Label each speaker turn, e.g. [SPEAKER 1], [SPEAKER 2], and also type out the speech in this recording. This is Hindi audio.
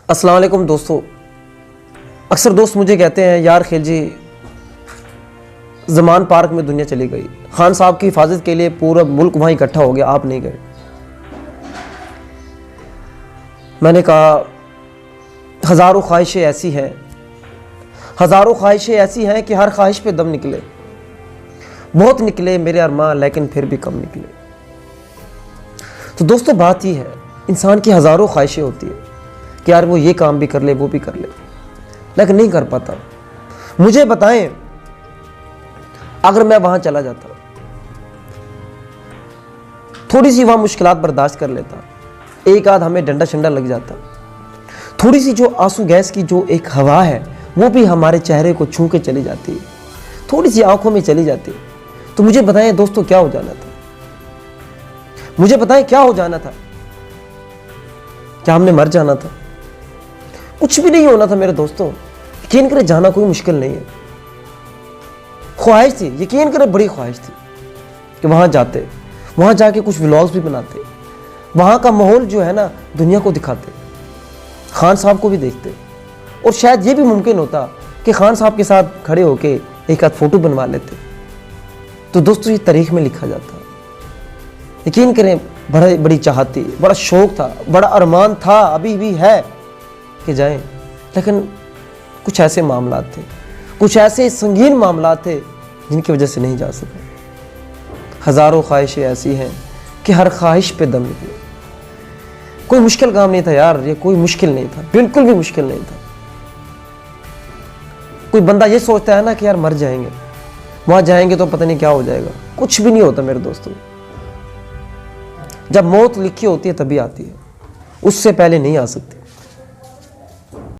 [SPEAKER 1] अस्सलाम वालेकुम दोस्तों। अक्सर दोस्त मुझे कहते हैं यार खिलजी ज़मान पार्क में दुनिया चली गई, खान साहब की हिफाजत के लिए पूरा मुल्क वहाँ इकट्ठा हो गया, आप नहीं गए। मैंने कहा हज़ारों ख्वाहिशें ऐसी हैं, हज़ारों ख्वाहिशें ऐसी हैं कि हर ख्वाहिश पे दम निकले, बहुत निकले मेरे अरमान लेकिन फिर भी कम निकले। तो दोस्तों बात ही है, इंसान की हज़ारों ख्वाहिशें होती है कि यार वो ये काम भी कर ले वो भी कर ले, लेकिन नहीं कर पाता। मुझे बताएं अगर मैं वहां चला जाता, थोड़ी सी वहां मुश्किलात बर्दाश्त कर लेता, एक आध हमें डंडा शंडा लग जाता, थोड़ी सी जो आंसू गैस की जो एक हवा है वो भी हमारे चेहरे को छू के चली जाती है, थोड़ी सी आंखों में चली जाती है, तो मुझे बताएं दोस्तों क्या हो जाना था? मुझे बताएं क्या हो जाना था? क्या हमने मर जाना था? कुछ भी नहीं होना था मेरे दोस्तों। यकीन करें जाना कोई मुश्किल नहीं है, ख्वाहिश थी, यकीन करें बड़ी ख्वाहिश थी कि वहां जाते, वहां जाके कुछ व्लॉग्स भी बनाते, वहां का माहौल जो है ना दुनिया को दिखाते, खान साहब को भी देखते, और शायद ये भी मुमकिन होता कि खान साहब के साथ खड़े होके एक आध फोटो बनवा लेते। तो दोस्तों ये तारीख में लिखा जाता। यकीन करें बड़ी चाहत थी, बड़ा शौक था, बड़ा अरमान था, अभी भी है कि जाएं, लेकिन कुछ ऐसे मामला थे, कुछ ऐसे संगीन मामला थे जिनकी वजह से नहीं जा सके। हज़ारों ख्वाहिशें ऐसी हैं कि हर ख्वाहिश पे दम निकले। कोई मुश्किल काम नहीं था यार, ये कोई मुश्किल नहीं था, बिल्कुल भी मुश्किल नहीं था। कोई बंदा ये सोचता है ना कि यार मर जाएंगे, वहां जाएंगे तो पता नहीं क्या हो जाएगा, कुछ भी नहीं होता मेरे दोस्तों। जब मौत लिखी होती है तभी आती है, उससे पहले नहीं आ सकती।